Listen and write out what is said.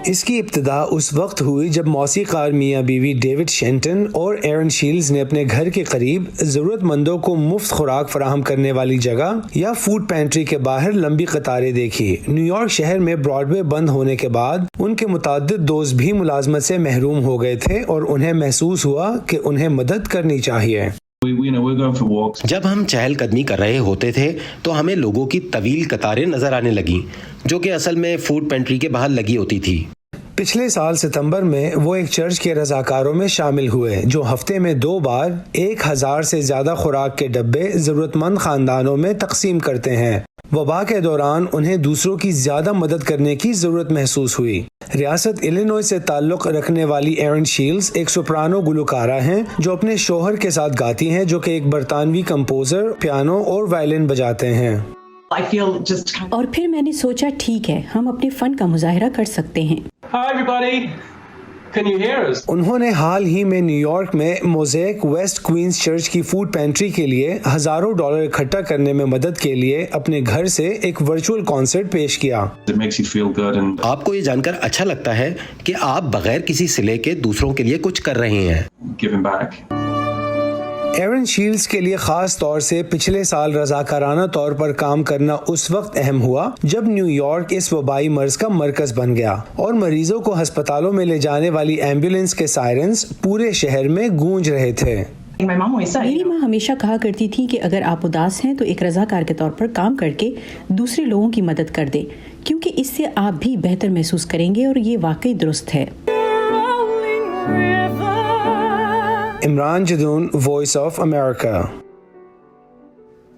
اس کی ابتدا اس وقت ہوئی جب موسیقار میاں بیوی ڈیوڈ شینٹن اور ایرن شیلز نے اپنے گھر کے قریب ضرورت مندوں کو مفت خوراک فراہم کرنے والی جگہ یا فوڈ پینٹری کے باہر لمبی قطاریں دیکھی۔ نیو یارک شہر میں براڈ وے بند ہونے کے بعد ان کے متعدد دوست بھی ملازمت سے محروم ہو گئے تھے اور انہیں محسوس ہوا کہ انہیں مدد کرنی چاہیے۔ جب ہم چہل قدمی کر رہے ہوتے تھے تو ہمیں لوگوں کی طویل قطاریں نظر آنے لگیں جو کہ اصل میں فوڈ پینٹری کے باہر لگی ہوتی تھی۔ پچھلے سال ستمبر میں وہ ایک چرچ کے رضاکاروں میں شامل ہوئے جو ہفتے میں 2 بار 1000 سے زیادہ خوراک کے ڈبے ضرورت مند خاندانوں میں تقسیم کرتے ہیں۔ وبا کے دوران انہیں دوسروں کی زیادہ مدد کرنے کی ضرورت محسوس ہوئی۔ ریاست الینوائے سے تعلق رکھنے والی ایرن شیلز ایک سوپرانو گلوکارہ ہیں جو اپنے شوہر کے ساتھ گاتی ہیں، جو کہ ایک برطانوی کمپوزر، پیانو اور وائلن بجاتے ہیں۔ اور پھر میں نے سوچا ٹھیک ہے، ہم اپنے فن کا مظاہرہ کر سکتے ہیں۔ انہوں نے حال ہی میں نیو یارک میں موزیک ویسٹ کوئنز چرچ کی فوڈ پینٹری کے لیے ہزاروں ڈالر اکٹھا کرنے میں مدد کے لیے اپنے گھر سے ایک ورچوئل کانسرٹ پیش کیا۔ آپ کو یہ جان کر اچھا لگتا ہے کہ آپ بغیر کسی صلے کے دوسروں کے لیے کچھ کر رہے ہیں۔ ایرن شیلز کے لیے خاص طور سے پچھلے سال رضاکارانہ طور پر کام کرنا اس وقت اہم ہوا جب نیو یارک اس وبائی مرض کا مرکز بن گیا اور مریضوں کو ہسپتالوں میں لے جانے والی ایمبولینس کے سائرنز پورے شہر میں گونج رہے تھے۔ میری ماں ہمیشہ کہا کرتی تھی کہ اگر آپ اداس ہیں تو ایک رضاکار کے طور پر کام کر کے دوسرے لوگوں کی مدد کر دیں، کیونکہ اس سے آپ بھی بہتر محسوس کریں گے، اور یہ واقعی درست ہے۔ Imran Jadoon, Voice of America.